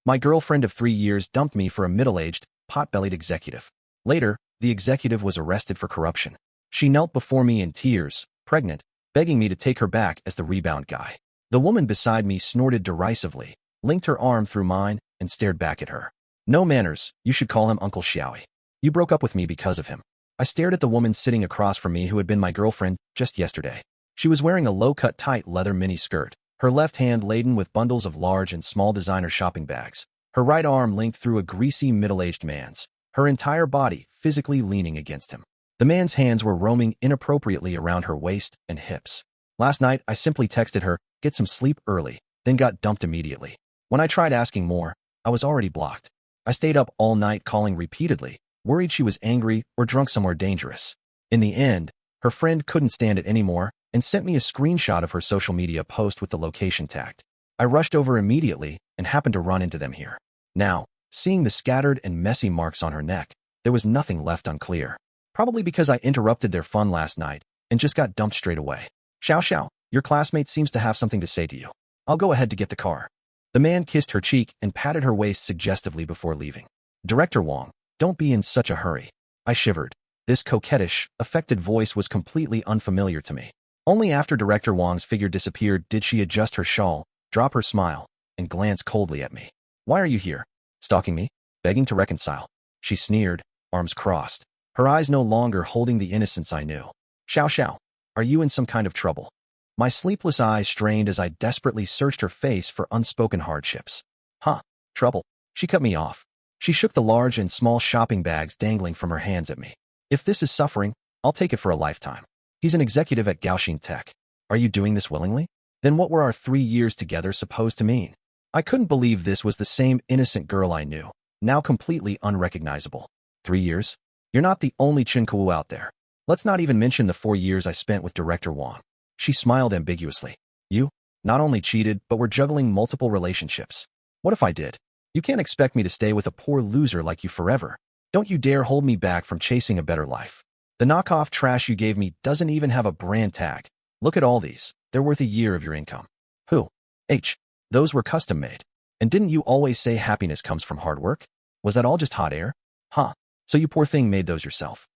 My girlfriend of 3 years dumped me for a middle-aged, pot-bellied executive. Later, the executive was arrested for corruption. She knelt before me in tears, pregnant, begging me to take her back as the rebound guy. The woman beside me snorted derisively, linked her arm through mine, and stared back at her. No manners, you should call him Uncle Xiaoi. You broke up with me because of him. I stared at the woman sitting across from me who had been my girlfriend just yesterday. She was wearing a low-cut tight leather mini-skirt, her left hand laden with bundles of large and small designer shopping bags, her right arm linked through a greasy middle-aged man's, her entire body physically leaning against him. The man's hands were roaming inappropriately around her waist and hips. Last night, I simply texted her, get some sleep early, then got dumped immediately. When I tried asking more, I was already blocked. I stayed up all night calling repeatedly, worried she was angry or drunk somewhere dangerous. In the end, her friend couldn't stand it anymore and sent me a screenshot of her social media post with the location tagged. I rushed over immediately and happened to run into them here. Now, seeing the scattered and messy marks on her neck, there was nothing left unclear. Probably because I interrupted their fun last night and just got dumped straight away. Xiao, your classmate seems to have something to say to you. I'll go ahead to get the car. The man kissed her cheek and patted her waist suggestively before leaving. Director Wang, don't be in such a hurry. I shivered. This coquettish, affected voice was completely unfamiliar to me. Only after Director Wang's figure disappeared did she adjust her shawl, drop her smile, and glance coldly at me. Why are you here? Stalking me? Begging to reconcile? She sneered, arms crossed, her eyes no longer holding the innocence I knew. Xiao, are you in some kind of trouble? My sleepless eyes strained as I desperately searched her face for unspoken hardships. Huh, trouble. She cut me off. She shook the large and small shopping bags dangling from her hands at me. If this is suffering, I'll take it for a lifetime. He's an executive at Gaoxin Tech. Are you doing this willingly? Then what were our 3 years together supposed to mean? I couldn't believe this was the same innocent girl I knew, now completely unrecognizable. 3 years? You're not the only Chinkuo out there. Let's not even mention the 4 years I spent with Director Wang. She smiled ambiguously. You not only cheated, but were juggling multiple relationships. What if I did? You can't expect me to stay with a poor loser like you forever. Don't you dare hold me back from chasing a better life. The knockoff trash you gave me doesn't even have a brand tag. Look at all these. They're worth a year of your income. Who? Those were custom made. And didn't you always say happiness comes from hard work? Was that all just hot air? Huh. So you poor thing made those yourself.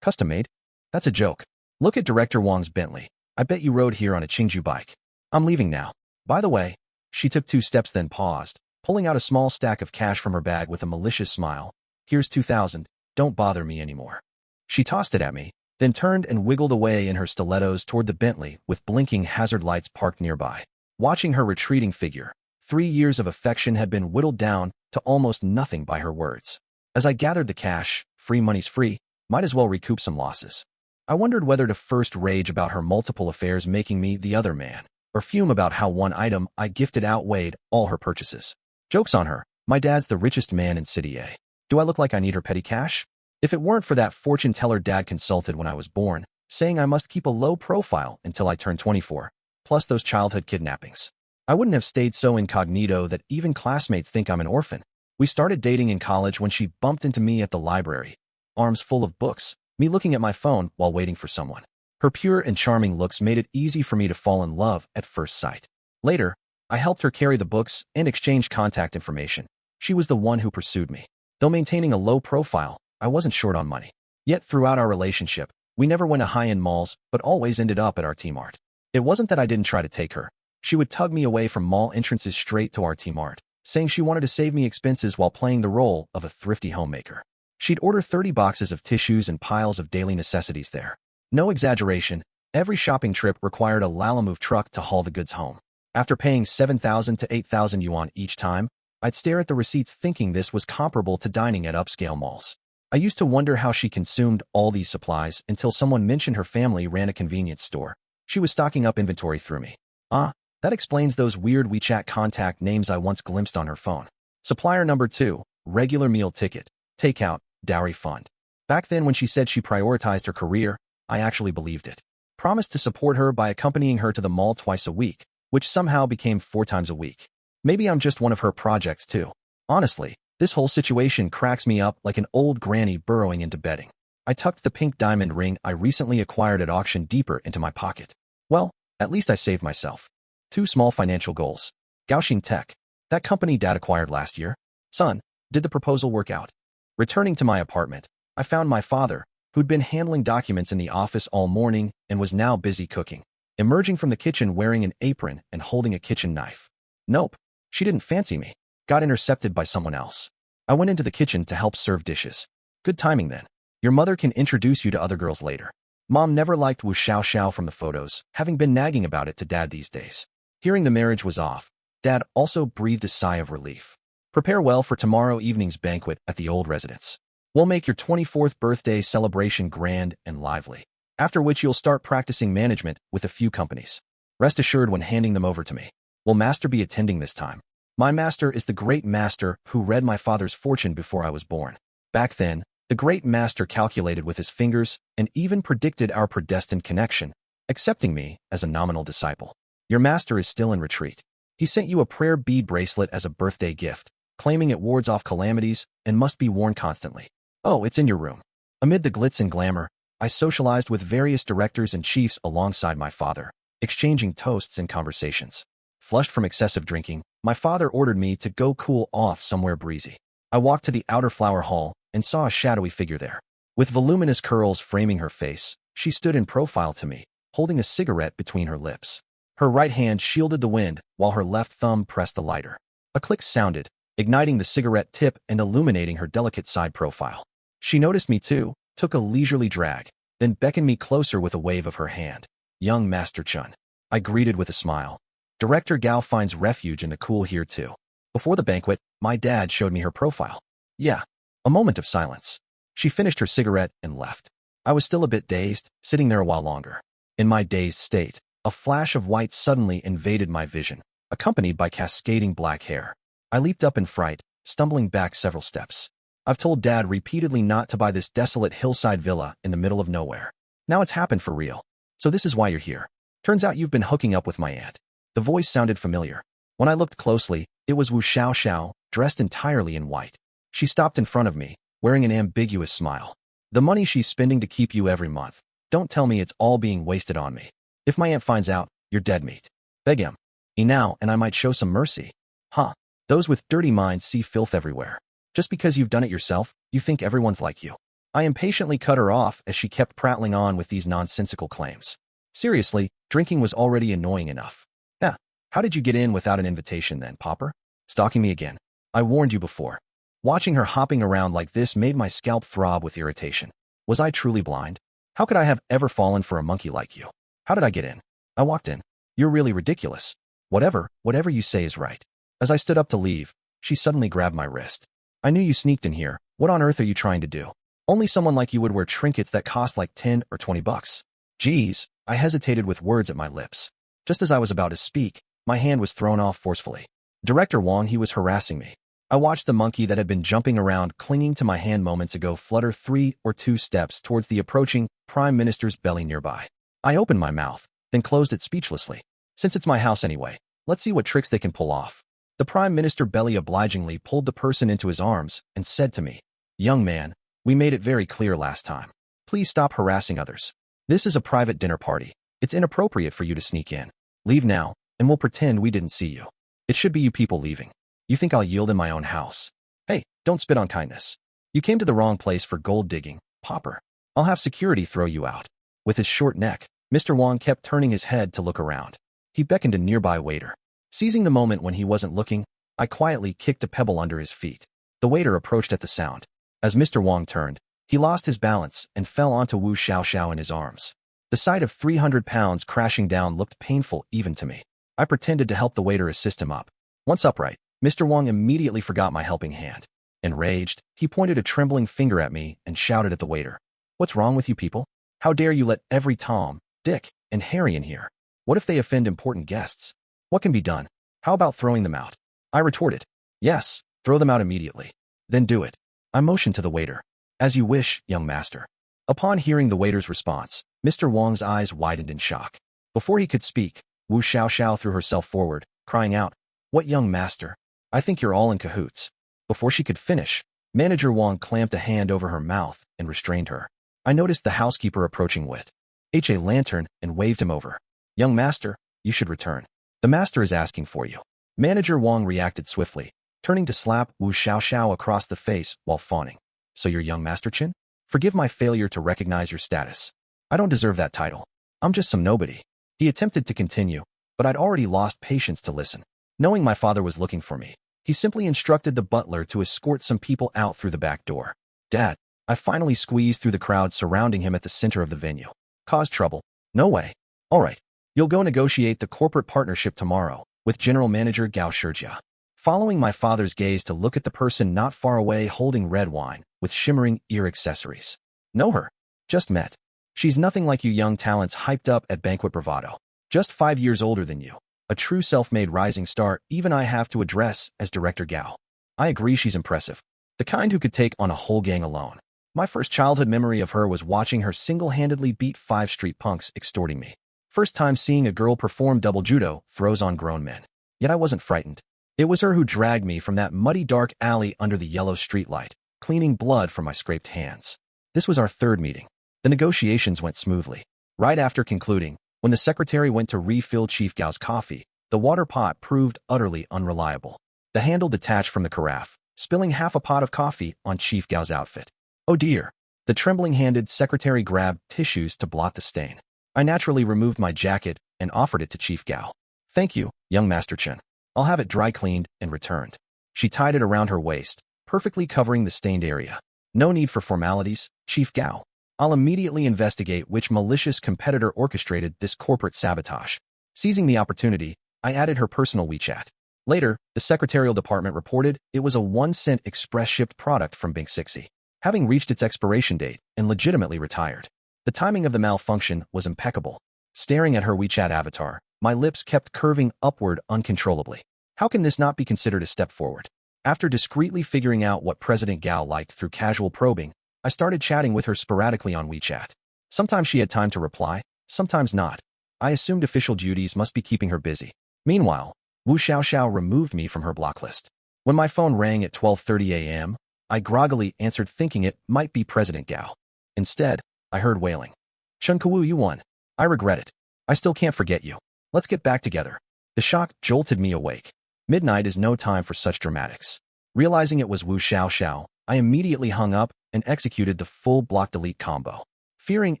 Custom made? That's a joke. Look at Director Wang's Bentley. I bet you rode here on a Qingju bike. I'm leaving now. By the way, she took 2 steps then paused, pulling out a small stack of cash from her bag with a malicious smile. Here's 2,000. Don't bother me anymore. She tossed it at me, then turned and wiggled away in her stilettos toward the Bentley with blinking hazard lights parked nearby. Watching her retreating figure, 3 years of affection had been whittled down to almost nothing by her words. As I gathered the cash, free money's free, might as well recoup some losses. I wondered whether to first rage about her multiple affairs making me the other man, or fume about how one item I gifted outweighed all her purchases. Joke's on her, my dad's the richest man in City A. Do I look like I need her petty cash? If it weren't for that fortune teller dad consulted when I was born, saying I must keep a low profile until I turn 24, plus those childhood kidnappings, I wouldn't have stayed so incognito that even classmates think I'm an orphan. We started dating in college when she bumped into me at the library, arms full of books, me looking at my phone while waiting for someone. Her pure and charming looks made it easy for me to fall in love at first sight. Later, I helped her carry the books and exchange contact information. She was the one who pursued me. Though maintaining a low profile, I wasn't short on money. Yet throughout our relationship, we never went to high-end malls, but always ended up at our T-Mart. It wasn't that I didn't try to take her. She would tug me away from mall entrances straight to our T-Mart, saying she wanted to save me expenses while playing the role of a thrifty homemaker. She'd order 30 boxes of tissues and piles of daily necessities there. No exaggeration, every shopping trip required a Lalamove truck to haul the goods home. After paying 7,000 to 8,000 yuan each time, I'd stare at the receipts thinking this was comparable to dining at upscale malls. I used to wonder how she consumed all these supplies until someone mentioned her family ran a convenience store. She was stocking up inventory through me. That explains those weird WeChat contact names I once glimpsed on her phone. Supplier number 2, regular meal ticket, takeout, dowry fund. Back then when she said she prioritized her career, I actually believed it. Promised to support her by accompanying her to the mall twice a week, which somehow became 4 times a week. Maybe I'm just one of her projects too. Honestly, this whole situation cracks me up like an old granny burrowing into bedding. I tucked the pink diamond ring I recently acquired at auction deeper into my pocket. Well, at least I saved myself 2 small financial goals. Gaoxin Tech. That company Dad acquired last year? Son, did the proposal work out? Returning to my apartment, I found my father, who'd been handling documents in the office all morning and was now busy cooking, emerging from the kitchen wearing an apron and holding a kitchen knife. Nope, she didn't fancy me. Got intercepted by someone else. I went into the kitchen to help serve dishes. Good timing then. Your mother can introduce you to other girls later. Mom never liked Wu Xiao from the photos, having been nagging about it to Dad these days. Hearing the marriage was off, Dad also breathed a sigh of relief. Prepare well for tomorrow evening's banquet at the old residence. We'll make your 24th birthday celebration grand and lively, after which you'll start practicing management with a few companies. Rest assured when handing them over to me. Will Master be attending this time? My master is the great master who read my father's fortune before I was born. Back then, the great master calculated with his fingers and even predicted our predestined connection, accepting me as a nominal disciple. Your master is still in retreat. He sent you a prayer bead bracelet as a birthday gift, claiming it wards off calamities and must be worn constantly. Oh, it's in your room. Amid the glitz and glamour, I socialized with various directors and chiefs alongside my father, exchanging toasts and conversations. Flushed from excessive drinking, my father ordered me to go cool off somewhere breezy. I walked to the outer flower hall and saw a shadowy figure there. With voluminous curls framing her face, she stood in profile to me, holding a cigarette between her lips. Her right hand shielded the wind while her left thumb pressed the lighter. A click sounded, igniting the cigarette tip and illuminating her delicate side profile. She noticed me too, took a leisurely drag, then beckoned me closer with a wave of her hand. Young Master Chun. I greeted with a smile. Director Gao finds refuge in the cool here too. Before the banquet, my dad showed me her profile. Yeah. A moment of silence. She finished her cigarette and left. I was still a bit dazed, sitting there a while longer. In my dazed state, a flash of white suddenly invaded my vision, accompanied by cascading black hair. I leaped up in fright, stumbling back several steps. I've told Dad repeatedly not to buy this desolate hillside villa in the middle of nowhere. Now it's happened for real. So this is why you're here. Turns out you've been hooking up with my aunt. The voice sounded familiar. When I looked closely, it was Wu Xiao, dressed entirely in white. She stopped in front of me, wearing an ambiguous smile. The money she's spending to keep you every month. Don't tell me it's all being wasted on me. If my aunt finds out, you're dead meat. Beg him. Now, and I might show some mercy. Huh. Those with dirty minds see filth everywhere. Just because you've done it yourself, you think everyone's like you. I impatiently cut her off as she kept prattling on with these nonsensical claims. Seriously, drinking was already annoying enough. Yeah. How did you get in without an invitation then, Popper? Stalking me again. I warned you before. Watching her hopping around like this made my scalp throb with irritation. Was I truly blind? How could I have ever fallen for a monkey like you? How did I get in? I walked in. You're really ridiculous. Whatever you say is right. As I stood up to leave, she suddenly grabbed my wrist. I knew you sneaked in here. What on earth are you trying to do? Only someone like you would wear trinkets that cost like 10 or 20 bucks. Geez, I hesitated with words at my lips. Just as I was about to speak, my hand was thrown off forcefully. Director Wong, he was harassing me. I watched the monkey that had been jumping around clinging to my hand moments ago flutter 3 or 2 steps towards the approaching Prime Minister's belly nearby. I opened my mouth, then closed it speechlessly. Since it's my house anyway, let's see what tricks they can pull off. The Prime Minister belly obligingly pulled the person into his arms and said to me, "Young man, we made it very clear last time. Please stop harassing others. This is a private dinner party. It's inappropriate for you to sneak in. Leave now, and we'll pretend we didn't see you. It should be you people leaving. You think I'll yield in my own house? Hey, don't spit on kindness. You came to the wrong place for gold digging, Popper. I'll have security throw you out." With his short neck, Mr. Wong kept turning his head to look around. He beckoned a nearby waiter. Seizing the moment when he wasn't looking, I quietly kicked a pebble under his feet. The waiter approached at the sound. As Mr. Wong turned, he lost his balance and fell onto Wu Xiao in his arms. The sight of 300 pounds crashing down looked painful even to me. I pretended to help the waiter assist him up. Once upright, Mr. Wong immediately forgot my helping hand. Enraged, he pointed a trembling finger at me and shouted at the waiter. "What's wrong with you people? How dare you let every Tom, Dick, and Harry in here? What if they offend important guests? What can be done? How about throwing them out?" I retorted. "Yes, throw them out immediately. Then do it." I motioned to the waiter. "As you wish, young master." Upon hearing the waiter's response, Mr. Wong's eyes widened in shock. Before he could speak, Wu Xiao threw herself forward, crying out, "What young master? I think you're all in cahoots." Before she could finish, Manager Wong clamped a hand over her mouth and restrained her. I noticed the housekeeper approaching with a lantern and waved him over. "Young master, you should return. The master is asking for you." Manager Wang reacted swiftly, turning to slap Wu Xiaoxiao across the face while fawning. So you're young Master Chen? Forgive my failure to recognize your status. I don't deserve that title. I'm just some nobody. He attempted to continue, but I'd already lost patience to listen. Knowing my father was looking for me, he simply instructed the butler to escort some people out through the back door. Dad, I finally squeezed through the crowd surrounding him at the center of the venue. Caused trouble? No way. All right. You'll go negotiate the corporate partnership tomorrow with General Manager Gao Shijia. Following my father's gaze to look at the person not far away holding red wine with shimmering ear accessories. Know her. Just met. She's nothing like you young talents hyped up at Banquet Bravado. Just 5 years older than you. A true self-made rising star even I have to address as Director Gao. I agree she's impressive. The kind who could take on a whole gang alone. My first childhood memory of her was watching her single-handedly beat 5 street punks extorting me. First time seeing a girl perform double judo throws on grown men. Yet I wasn't frightened. It was her who dragged me from that muddy dark alley under the yellow streetlight, cleaning blood from my scraped hands. This was our third meeting. The negotiations went smoothly. Right after concluding, when the secretary went to refill Chief Gao's coffee, the water pot proved utterly unreliable. The handle detached from the carafe, spilling half a pot of coffee on Chief Gao's outfit. Oh dear. The trembling-handed secretary grabbed tissues to blot the stain. I naturally removed my jacket and offered it to Chief Gao. Thank you, young Master Chen. I'll have it dry cleaned and returned. She tied it around her waist, perfectly covering the stained area. No need for formalities, Chief Gao. I'll immediately investigate which malicious competitor orchestrated this corporate sabotage. Seizing the opportunity, I added her personal WeChat. Later, the secretarial department reported it was a 1-cent express-shipped product from Bing Sixi, having reached its expiration date and legitimately retired. The timing of the malfunction was impeccable. Staring at her WeChat avatar, my lips kept curving upward uncontrollably. How can this not be considered a step forward? After discreetly figuring out what President Gao liked through casual probing, I started chatting with her sporadically on WeChat. Sometimes she had time to reply, sometimes not. I assumed official duties must be keeping her busy. Meanwhile, Wu Xiaoxiao removed me from her block list. When my phone rang at 12:30 a.m., I groggily answered thinking it might be President Gao. Instead, I heard wailing. Chen Kuwu, you won. I regret it. I still can't forget you. Let's get back together. The shock jolted me awake. Midnight is no time for such dramatics. Realizing it was Wu Xiaoxiao, I immediately hung up and executed the full block delete combo, fearing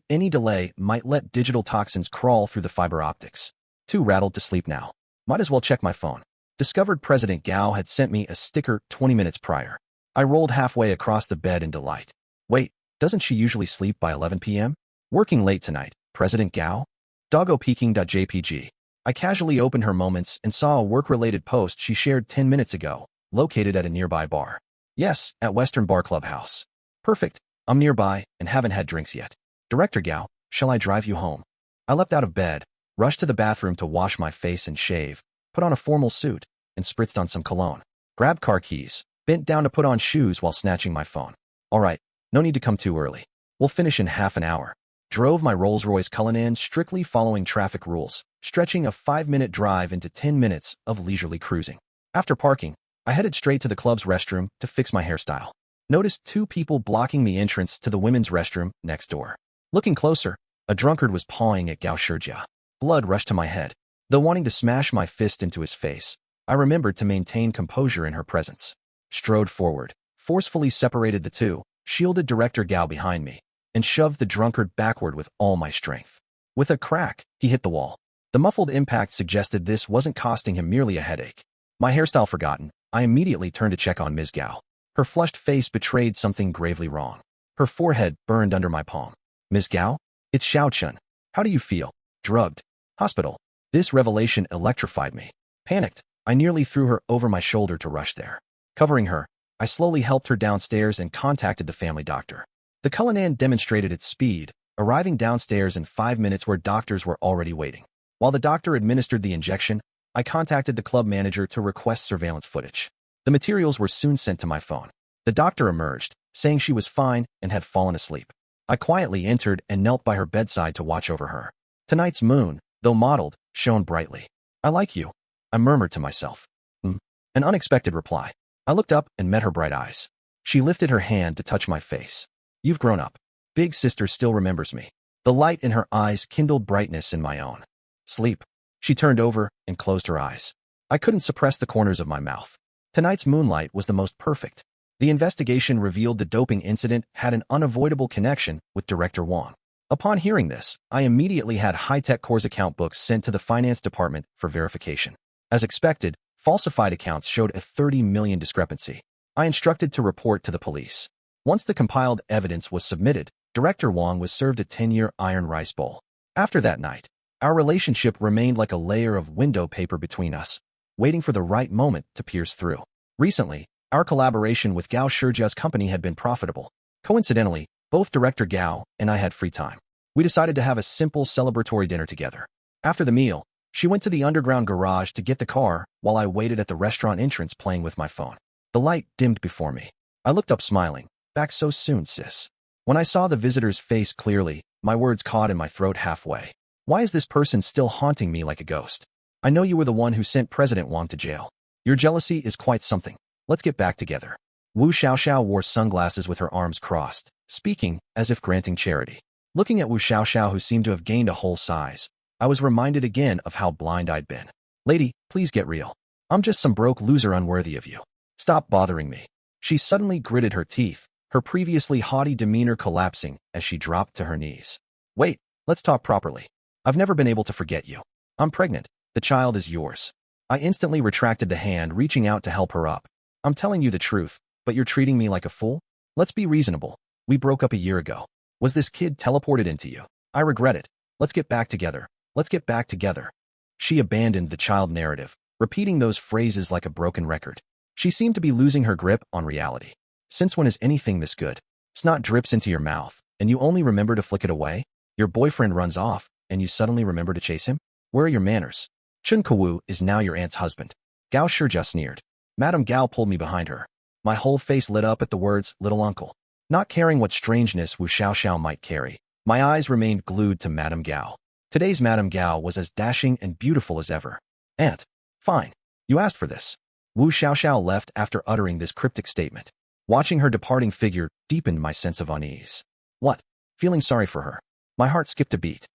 any delay might let digital toxins crawl through the fiber optics. Too rattled to sleep now. Might as well check my phone. Discovered President Gao had sent me a sticker 20 minutes prior. I rolled halfway across the bed in delight. Wait, doesn't she usually sleep by 11 p.m.? Working late tonight, President Gao? Doggopeking.jpg. I casually opened her moments and saw a work-related post she shared 10 minutes ago, located at a nearby bar. Yes, at Western Bar Clubhouse. Perfect. I'm nearby and haven't had drinks yet. Director Gao, shall I drive you home? I leapt out of bed, rushed to the bathroom to wash my face and shave, put on a formal suit, and spritzed on some cologne. Grabbed car keys, bent down to put on shoes while snatching my phone. All right, no need to come too early. We'll finish in half an hour. Drove my Rolls-Royce Cullinan strictly following traffic rules, stretching a 5-minute drive into 10 minutes of leisurely cruising. After parking, I headed straight to the club's restroom to fix my hairstyle. Noticed 2 people blocking the entrance to the women's restroom next door. Looking closer, a drunkard was pawing at Gao Shijia. Blood rushed to my head. Though wanting to smash my fist into his face, I remembered to maintain composure in her presence. Strode forward, forcefully separated the two, shielded Director Gao behind me, and shoved the drunkard backward with all my strength. With a crack, he hit the wall. The muffled impact suggested this wasn't costing him merely a headache. My hairstyle forgotten, I immediately turned to check on Ms. Gao. Her flushed face betrayed something gravely wrong. Her forehead burned under my palm. Ms. Gao? It's Xiao Chun. How do you feel? Drugged. Hospital. This revelation electrified me. Panicked, I nearly threw her over my shoulder to rush there. Covering her, I slowly helped her downstairs and contacted the family doctor. The Cullinan demonstrated its speed, arriving downstairs in 5 minutes where doctors were already waiting. While the doctor administered the injection, I contacted the club manager to request surveillance footage. The materials were soon sent to my phone. The doctor emerged, saying she was fine and had fallen asleep. I quietly entered and knelt by her bedside to watch over her. Tonight's moon, though mottled, shone brightly. I like you, I murmured to myself. An unexpected reply. I looked up and met her bright eyes. She lifted her hand to touch my face. You've grown up. Big sister still remembers me. The light in her eyes kindled brightness in my own. Sleep. She turned over and closed her eyes. I couldn't suppress the corners of my mouth. Tonight's moonlight was the most perfect. The investigation revealed the doping incident had an unavoidable connection with Director Wong. Upon hearing this, I immediately had high-tech course account books sent to the finance department for verification. As expected, falsified accounts showed a 30 million discrepancy. I instructed to report to the police. Once the compiled evidence was submitted, Director Wong was served a 10-year iron rice bowl. After that night, our relationship remained like a layer of window paper between us, waiting for the right moment to pierce through. Recently, our collaboration with Gao Shijia's company had been profitable. Coincidentally, both Director Gao and I had free time. We decided to have a simple celebratory dinner together. After the meal, she went to the underground garage to get the car while I waited at the restaurant entrance playing with my phone. The light dimmed before me. I looked up smiling. Back so soon, sis. When I saw the visitor's face clearly, my words caught in my throat halfway. Why is this person still haunting me like a ghost? I know you were the one who sent President Wang to jail. Your jealousy is quite something. Let's get back together. Wu Xiaoxiao wore sunglasses with her arms crossed, speaking as if granting charity. Looking at Wu Xiaoxiao, who seemed to have gained a whole size, I was reminded again of how blind I'd been. Lady, please get real. I'm just some broke loser unworthy of you. Stop bothering me. She suddenly gritted her teeth, her previously haughty demeanor collapsing as she dropped to her knees. Wait, let's talk properly. I've never been able to forget you. I'm pregnant. The child is yours. I instantly retracted the hand, reaching out to help her up. I'm telling you the truth, but you're treating me like a fool? Let's be reasonable. We broke up a year ago. Was this kid teleported into you? I regret it. Let's get back together. Let's get back together. She abandoned the child narrative, repeating those phrases like a broken record. She seemed to be losing her grip on reality. Since when is anything this good? Snot drips into your mouth, and you only remember to flick it away? Your boyfriend runs off, and you suddenly remember to chase him? Where are your manners? Chun Kawu is now your aunt's husband. Gao Shijia sneered. Madame Gao pulled me behind her. My whole face lit up at the words, little uncle. Not caring what strangeness Wu Xiaoxiao might carry, my eyes remained glued to Madame Gao. Today's Madame Gao was as dashing and beautiful as ever. Aunt. Fine. You asked for this. Wu Xiaoxiao left after uttering this cryptic statement. Watching her departing figure deepened my sense of unease. What? Feeling sorry for her. My heart skipped a beat.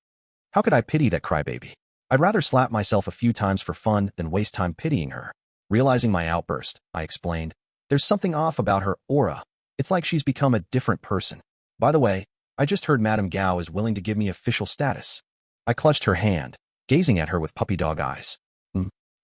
How could I pity that crybaby? I'd rather slap myself a few times for fun than waste time pitying her. Realizing my outburst, I explained. There's something off about her aura. It's like she's become a different person. By the way, I just heard Madame Gao is willing to give me official status. I clutched her hand, gazing at her with puppy dog eyes.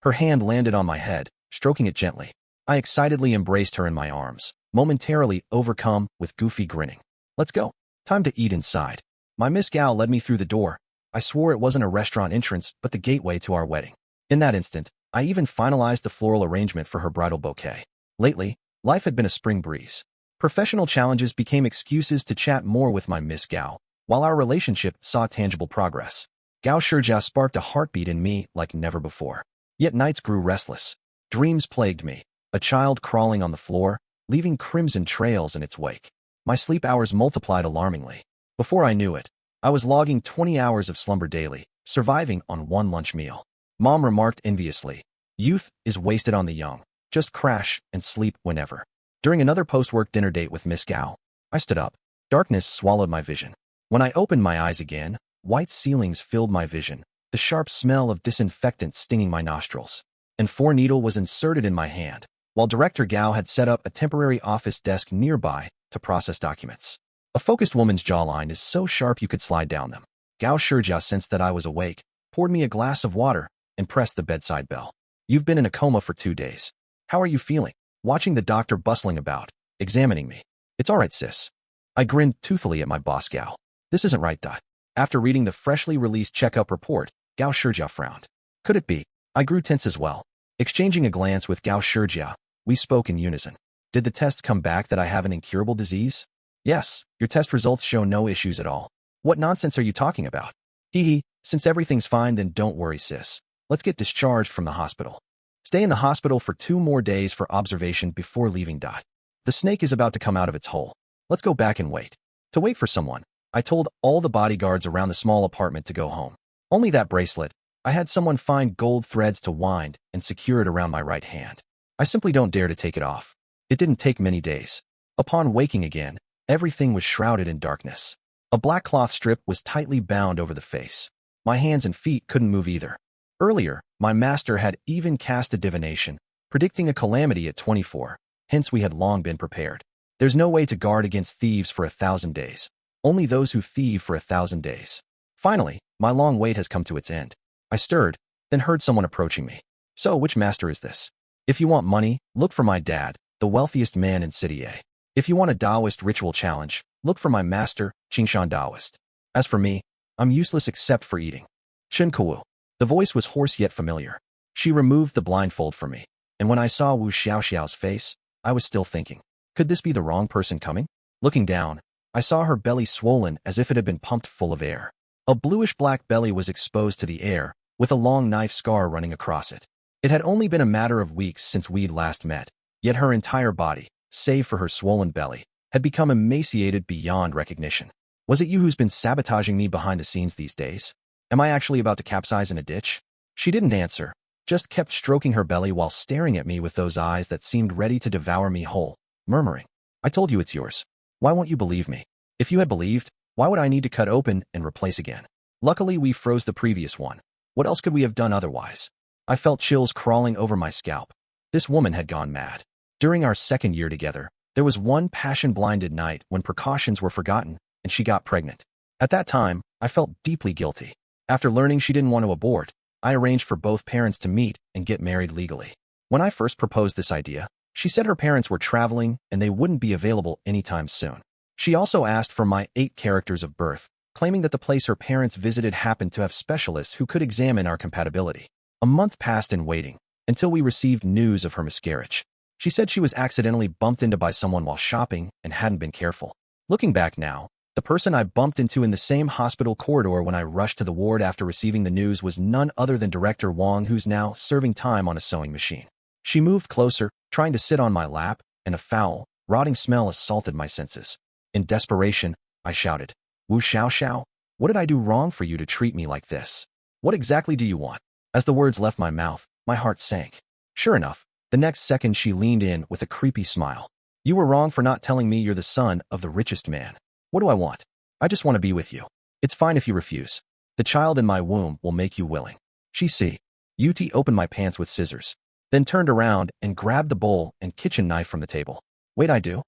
Her hand landed on my head, stroking it gently. I excitedly embraced her in my arms, momentarily overcome with goofy grinning. Let's go. Time to eat inside. My Miss Gao led me through the door. I swore it wasn't a restaurant entrance, but the gateway to our wedding. In that instant, I even finalized the floral arrangement for her bridal bouquet. Lately, life had been a spring breeze. Professional challenges became excuses to chat more with my Miss Gao, while our relationship saw tangible progress. Gao Shijia sparked a heartbeat in me like never before. Yet nights grew restless. Dreams plagued me, a child crawling on the floor, leaving crimson trails in its wake. My sleep hours multiplied alarmingly. Before I knew it, I was logging 20 hours of slumber daily, surviving on one lunch meal. Mom remarked enviously, "Youth is wasted on the young. Just crash and sleep whenever." During another post-work dinner date with Miss Gao, I stood up. Darkness swallowed my vision. When I opened my eyes again, white ceilings filled my vision, the sharp smell of disinfectant stinging my nostrils. And 4-needle was inserted in my hand, while Director Gao had set up a temporary office desk nearby to process documents. A focused woman's jawline is so sharp you could slide down them. Gao Shijia sensed that I was awake, poured me a glass of water, and pressed the bedside bell. You've been in a coma for 2 days. How are you feeling? Watching the doctor bustling about, examining me. It's all right, sis. I grinned toothily at my boss Gao. This isn't right, Dot. After reading the freshly released checkup report, Gao Shijia frowned. Could it be? I grew tense as well. Exchanging a glance with Gao Shijia, we spoke in unison. Did the test come back that I have an incurable disease? Yes, your test results show no issues at all. What nonsense are you talking about? Hee, since everything's fine, then don't worry, sis. Let's get discharged from the hospital. Stay in the hospital for 2 more days for observation before leaving. The snake is about to come out of its hole. Let's go back and wait. To wait for someone, I told all the bodyguards around the small apartment to go home. Only that bracelet. I had someone find gold threads to wind and secure it around my right hand. I simply don't dare to take it off. It didn't take many days. Upon waking again, everything was shrouded in darkness. A black cloth strip was tightly bound over the face. My hands and feet couldn't move either. Earlier, my master had even cast a divination, predicting a calamity at 24. Hence we had long been prepared. There's no way to guard against thieves for 1,000 days. Only those who thieve for 1,000 days. Finally, my long wait has come to its end. I stirred, then heard someone approaching me. So, which master is this? If you want money, look for my dad, the wealthiest man in City A. If you want a Taoist ritual challenge, look for my master, Qingshan Taoist. As for me, I'm useless except for eating. Chen Kuo. The voice was hoarse yet familiar. She removed the blindfold from me, and when I saw Wu Xiaoxiao's face, I was still thinking, could this be the wrong person coming? Looking down, I saw her belly swollen as if it had been pumped full of air. A bluish-black belly was exposed to the air, with a long knife scar running across it. It had only been a matter of weeks since we'd last met, yet her entire body, save for her swollen belly, had become emaciated beyond recognition. Was it you who's been sabotaging me behind the scenes these days? Am I actually about to capsize in a ditch? She didn't answer, just kept stroking her belly while staring at me with those eyes that seemed ready to devour me whole, murmuring, I told you it's yours. Why won't you believe me? If you had believed, why would I need to cut open and replace again? Luckily, we froze the previous one. What else could we have done otherwise? I felt chills crawling over my scalp. This woman had gone mad. During our second year together, there was one passion-blinded night when precautions were forgotten and she got pregnant. At that time, I felt deeply guilty. After learning she didn't want to abort, I arranged for both parents to meet and get married legally. When I first proposed this idea, she said her parents were traveling and they wouldn't be available anytime soon. She also asked for my 8 characters of birth, claiming that the place her parents visited happened to have specialists who could examine our compatibility. A month passed in waiting, until we received news of her miscarriage. She said she was accidentally bumped into by someone while shopping and hadn't been careful. Looking back now, the person I bumped into in the same hospital corridor when I rushed to the ward after receiving the news was none other than Director Wong, who's now serving time on a sewing machine. She moved closer, trying to sit on my lap, and a foul, rotting smell assaulted my senses. In desperation, I shouted, Wu Xiaoxiao, what did I do wrong for you to treat me like this? What exactly do you want? As the words left my mouth, my heart sank. Sure enough, the next second she leaned in with a creepy smile. You were wrong for not telling me you're the son of the richest man. What do I want? I just want to be with you. It's fine if you refuse. The child in my womb will make you willing. She see. Ut opened my pants with scissors, then turned around and grabbed the bowl and kitchen knife from the table. Wait, I do.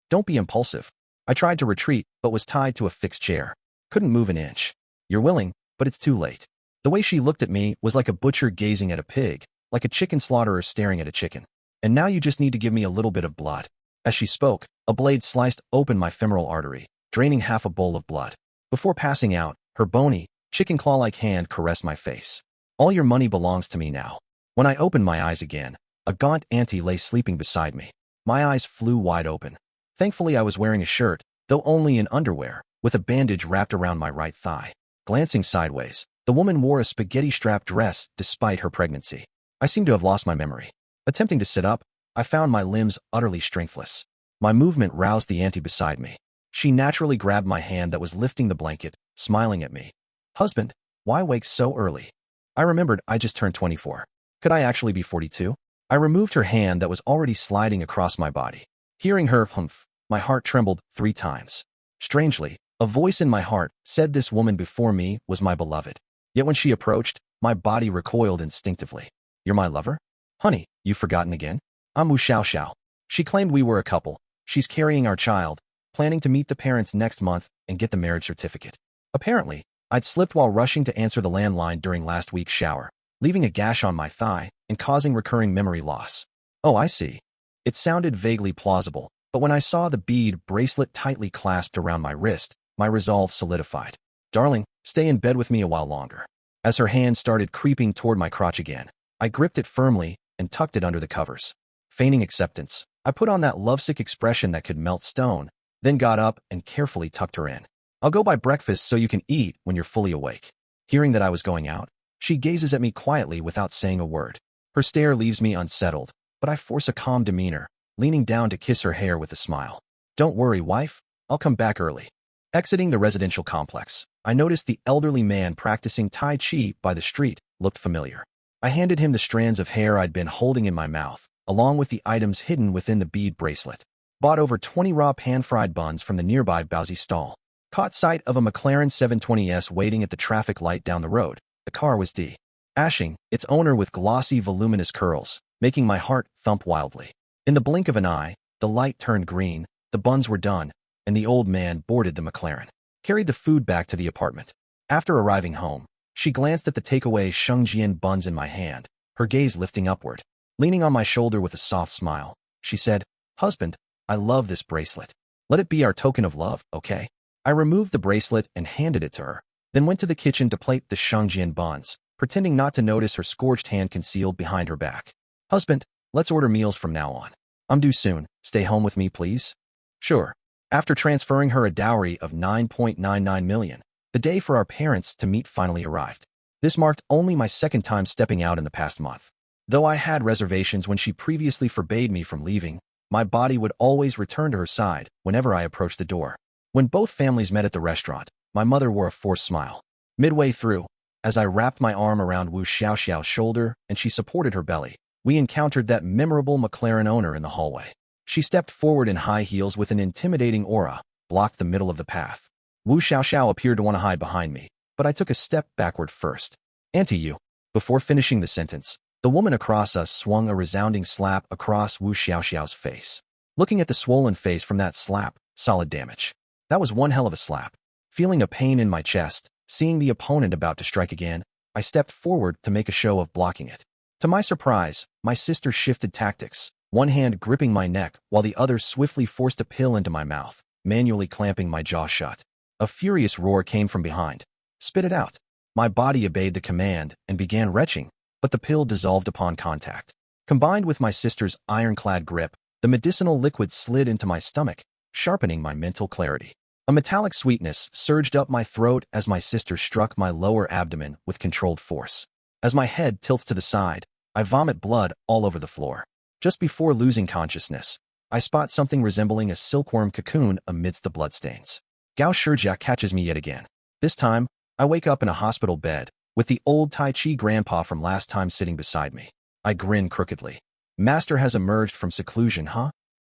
Don't be impulsive. I tried to retreat, but was tied to a fixed chair. Couldn't move an inch. You're willing, but it's too late. The way she looked at me was like a butcher gazing at a pig, like a chicken slaughterer staring at a chicken. And now you just need to give me a little bit of blood. As she spoke, a blade sliced open my femoral artery, draining half a bowl of blood. Before passing out, her bony, chicken claw-like hand caressed my face. All your money belongs to me now. When I opened my eyes again, a gaunt auntie lay sleeping beside me. My eyes flew wide open. Thankfully, I was wearing a shirt, though only in underwear, with a bandage wrapped around my right thigh. Glancing sideways, the woman wore a spaghetti-strap dress despite her pregnancy. I seemed to have lost my memory. Attempting to sit up, I found my limbs utterly strengthless. My movement roused the auntie beside me. She naturally grabbed my hand that was lifting the blanket, smiling at me. Husband, why wake so early? I remembered I just turned 24. Could I actually be 42? I removed her hand that was already sliding across my body. Hearing her humph, my heart trembled 3 times. Strangely, a voice in my heart said this woman before me was my beloved. Yet when she approached, my body recoiled instinctively. You're my lover? Honey, you've forgotten again? I'm Wu Xiaoxiao. She claimed we were a couple. She's carrying our child, planning to meet the parents next month and get the marriage certificate. Apparently, I'd slipped while rushing to answer the landline during last week's shower, leaving a gash on my thigh and causing recurring memory loss. Oh, I see. It sounded vaguely plausible, but when I saw the bead bracelet tightly clasped around my wrist, my resolve solidified. Darling, stay in bed with me a while longer. As her hand started creeping toward my crotch again, I gripped it firmly and tucked it under the covers. Feigning acceptance, I put on that lovesick expression that could melt stone, then got up and carefully tucked her in. I'll go buy breakfast so you can eat when you're fully awake. Hearing that I was going out, she gazes at me quietly without saying a word. Her stare leaves me unsettled, but I force a calm demeanor, leaning down to kiss her hair with a smile. Don't worry, wife. I'll come back early. Exiting the residential complex, I noticed the elderly man practicing Tai Chi by the street looked familiar. I handed him the strands of hair I'd been holding in my mouth, along with the items hidden within the bead bracelet. Bought over 20 raw pan-fried buns from the nearby Baozi stall. Caught sight of a McLaren 720S waiting at the traffic light down the road. The car was D. ashing, its owner with glossy, voluminous curls, making my heart thump wildly. In the blink of an eye, the light turned green, the buns were done, and the old man boarded the McLaren, carried the food back to the apartment. After arriving home, she glanced at the takeaway Shengjian buns in my hand, her gaze lifting upward. Leaning on my shoulder with a soft smile, she said, "Husband, I love this bracelet. Let it be our token of love, okay?" I removed the bracelet and handed it to her, then went to the kitchen to plate the Shengjian buns, pretending not to notice her scorched hand concealed behind her back. "Husband, let's order meals from now on. I'm due soon. Stay home with me, please?" "Sure." After transferring her a dowry of 9.99 million, the day for our parents to meet finally arrived. This marked only my second time stepping out in the past month. Though I had reservations when she previously forbade me from leaving, my body would always return to her side whenever I approached the door. When both families met at the restaurant, my mother wore a forced smile. Midway through, as I wrapped my arm around Wu Xiaoxiao's shoulder and she supported her belly, we encountered that memorable McLaren owner in the hallway. She stepped forward in high heels with an intimidating aura, blocked the middle of the path. Wu Xiaoxiao appeared to want to hide behind me, but I took a step backward first. "Auntie you." Before finishing the sentence, the woman across us swung a resounding slap across Wu Xiaoxiao's face. Looking at the swollen face from that slap, solid damage. That was one hell of a slap. Feeling a pain in my chest, seeing the opponent about to strike again, I stepped forward to make a show of blocking it. To my surprise, my sister shifted tactics, one hand gripping my neck while the other swiftly forced a pill into my mouth, manually clamping my jaw shut. A furious roar came from behind. "Spit it out." My body obeyed the command and began retching, but the pill dissolved upon contact. Combined with my sister's ironclad grip, the medicinal liquid slid into my stomach, sharpening my mental clarity. A metallic sweetness surged up my throat as my sister struck my lower abdomen with controlled force. As my head tilts to the side, I vomit blood all over the floor. Just before losing consciousness, I spot something resembling a silkworm cocoon amidst the bloodstains. Gao Shijia catches me yet again. This time, I wake up in a hospital bed, with the old Tai Chi grandpa from last time sitting beside me. I grin crookedly. "Master has emerged from seclusion, huh?"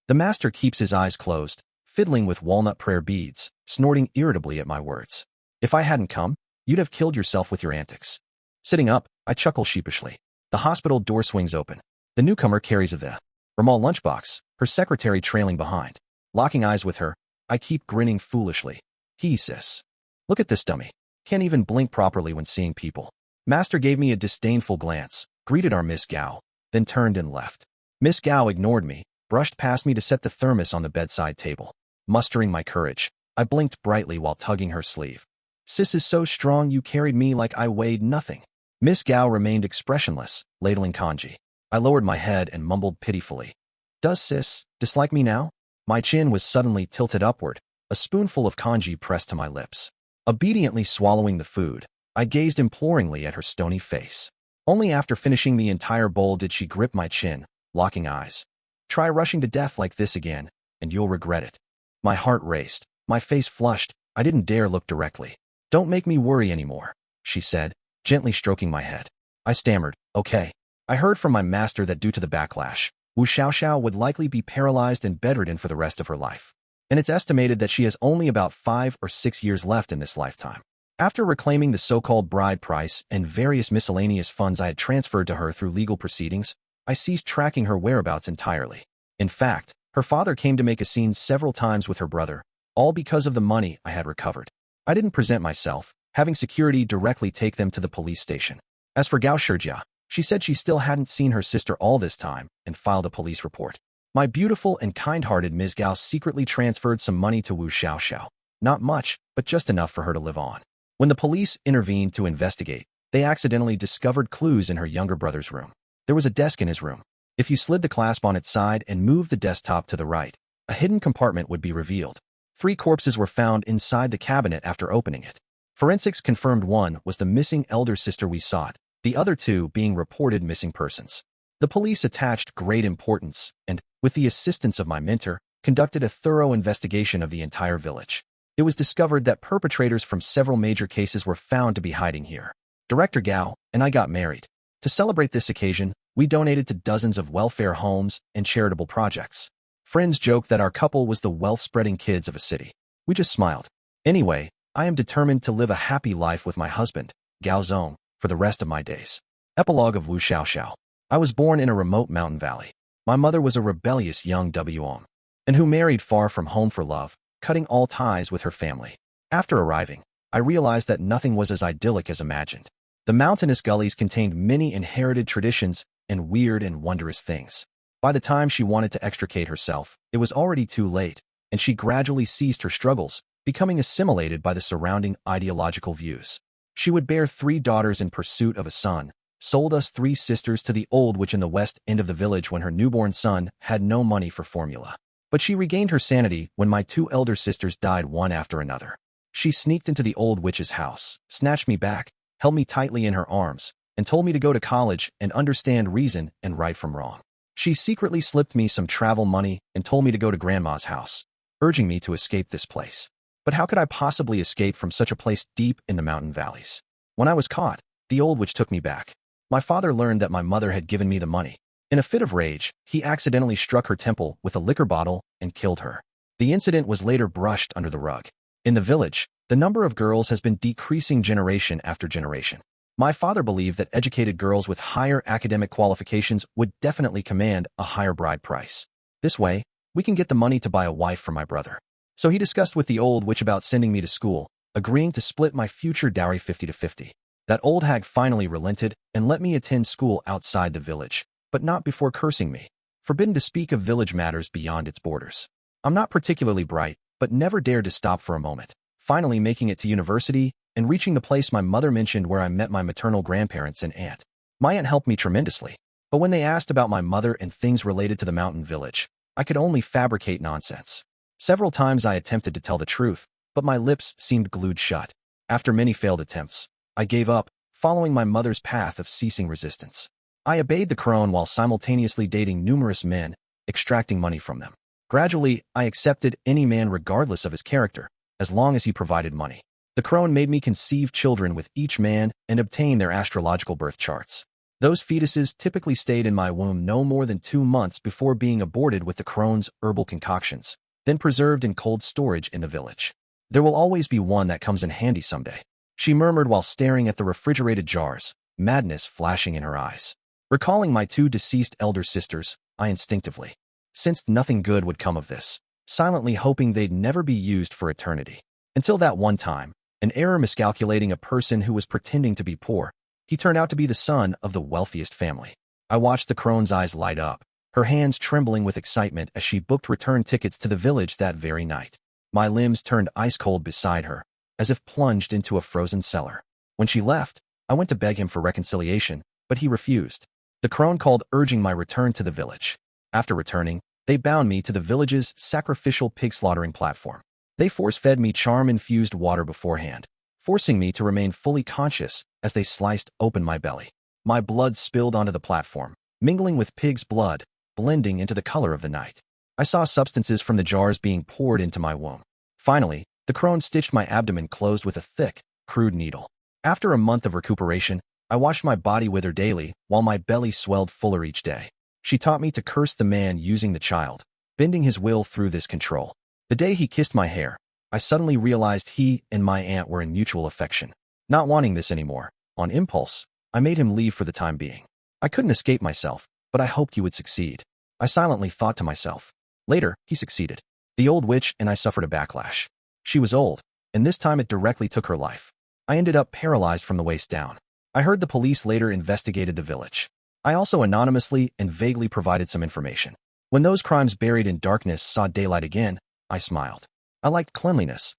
The master keeps his eyes closed, fiddling with walnut prayer beads, snorting irritably at my words. "If I hadn't come, you'd have killed yourself with your antics." Sitting up, I chuckle sheepishly. The hospital door swings open. The newcomer carries a Ramal lunchbox, her secretary trailing behind. Locking eyes with her, I keep grinning foolishly. Sis. Look at this dummy. Can't even blink properly when seeing people." Master gave me a disdainful glance, greeted our Miss Gao, then turned and left. Miss Gao ignored me, brushed past me to set the thermos on the bedside table. Mustering my courage, I blinked brightly while tugging her sleeve. "Sis is so strong you carried me like I weighed nothing." Miss Gao remained expressionless, ladling kanji. I lowered my head and mumbled pitifully. "Does sis dislike me now?" My chin was suddenly tilted upward, a spoonful of kanji pressed to my lips. Obediently swallowing the food, I gazed imploringly at her stony face. Only after finishing the entire bowl did she grip my chin, locking eyes. "Try rushing to death like this again, and you'll regret it." My heart raced, my face flushed, I didn't dare look directly. "Don't make me worry anymore," she said, gently stroking my head. I stammered, "Okay." I heard from my master that due to the backlash, Wu Xiaoxiao would likely be paralyzed and bedridden for the rest of her life. And it's estimated that she has only about 5 or 6 years left in this lifetime. After reclaiming the so-called bride price and various miscellaneous funds I had transferred to her through legal proceedings, I ceased tracking her whereabouts entirely. In fact, her father came to make a scene several times with her brother, all because of the money I had recovered. I didn't present myself, having security directly take them to the police station. As for Gao Shijia, she said she still hadn't seen her sister all this time and filed a police report. My beautiful and kind-hearted Ms. Gao secretly transferred some money to Wu Xiaoxiao. Not much, but just enough for her to live on. When the police intervened to investigate, they accidentally discovered clues in her younger brother's room. There was a desk in his room. If you slid the clasp on its side and moved the desktop to the right, a hidden compartment would be revealed. 3 corpses were found inside the cabinet after opening it. Forensics confirmed one was the missing elder sister we sought, the other 2 being reported missing persons. The police attached great importance and, with the assistance of my mentor, conducted a thorough investigation of the entire village. It was discovered that perpetrators from several major cases were found to be hiding here. Director Gao and I got married. To celebrate this occasion, we donated to dozens of welfare homes and charitable projects. Friends joked that our couple was the wealth-spreading kids of a city. We just smiled. Anyway, I am determined to live a happy life with my husband, Gao Zong, for the rest of my days. Epilogue of Wu Xiaoxiao. I was born in a remote mountain valley. My mother was a rebellious young WM, and who married far from home for love, cutting all ties with her family. After arriving, I realized that nothing was as idyllic as imagined. The mountainous gullies contained many inherited traditions and weird and wondrous things. By the time she wanted to extricate herself, it was already too late, and she gradually ceased her struggles, becoming assimilated by the surrounding ideological views. She would bear 3 daughters in pursuit of a son, sold us 3 sisters to the old witch in the west end of the village when her newborn son had no money for formula. But she regained her sanity when my 2 elder sisters died one after another. She sneaked into the old witch's house, snatched me back, held me tightly in her arms, and told me to go to college and understand reason and right from wrong. She secretly slipped me some travel money and told me to go to Grandma's house, urging me to escape this place. But how could I possibly escape from such a place deep in the mountain valleys? When I was caught, the old witch took me back. My father learned that my mother had given me the money. In a fit of rage, he accidentally struck her temple with a liquor bottle and killed her. The incident was later brushed under the rug. In the village, the number of girls has been decreasing generation after generation. My father believed that educated girls with higher academic qualifications would definitely command a higher bride price. This way, we can get the money to buy a wife for my brother. So he discussed with the old witch about sending me to school, agreeing to split my future dowry 50-50. That old hag finally relented and let me attend school outside the village, but not before cursing me, forbidden to speak of village matters beyond its borders. I'm not particularly bright, but never dared to stop for a moment. Finally making it to university and reaching the place my mother mentioned where I met my maternal grandparents and aunt. My aunt helped me tremendously, but when they asked about my mother and things related to the mountain village, I could only fabricate nonsense. Several times I attempted to tell the truth, but my lips seemed glued shut. After many failed attempts, I gave up, following my mother's path of ceasing resistance. I obeyed the crone while simultaneously dating numerous men, extracting money from them. Gradually, I accepted any man regardless of his character, as long as he provided money. The crone made me conceive children with each man and obtain their astrological birth charts. Those fetuses typically stayed in my womb no more than 2 months before being aborted with the crone's herbal concoctions, then preserved in cold storage in the village. There will always be one that comes in handy someday, she murmured while staring at the refrigerated jars, madness flashing in her eyes. Recalling my 2 deceased elder sisters, I instinctively sensed nothing good would come of this, silently hoping they'd never be used for eternity. Until that one time, an error miscalculating a person who was pretending to be poor, he turned out to be the son of the wealthiest family. I watched the crone's eyes light up, her hands trembling with excitement as she booked return tickets to the village that very night. My limbs turned ice-cold beside her, as if plunged into a frozen cellar. When she left, I went to beg him for reconciliation, but he refused. The crone called urging my return to the village. After returning, they bound me to the village's sacrificial pig slaughtering platform. They force-fed me charm-infused water beforehand, forcing me to remain fully conscious as they sliced open my belly. My blood spilled onto the platform, mingling with pig's blood, blending into the color of the night. I saw substances from the jars being poured into my womb. Finally, the crone stitched my abdomen closed with a thick, crude needle. After a month of recuperation, I watched my body wither daily while my belly swelled fuller each day. She taught me to curse the man using the child, bending his will through this control. The day he kissed my hair, I suddenly realized he and my aunt were in mutual affection. Not wanting this anymore, on impulse, I made him leave for the time being. I couldn't escape myself, but I hoped he would succeed. I silently thought to myself. Later, he succeeded. The old witch and I suffered a backlash. She was old, and this time it directly took her life. I ended up paralyzed from the waist down. I heard the police later investigated the village. I also anonymously and vaguely provided some information. When those crimes buried in darkness saw daylight again, I smiled. I liked cleanliness,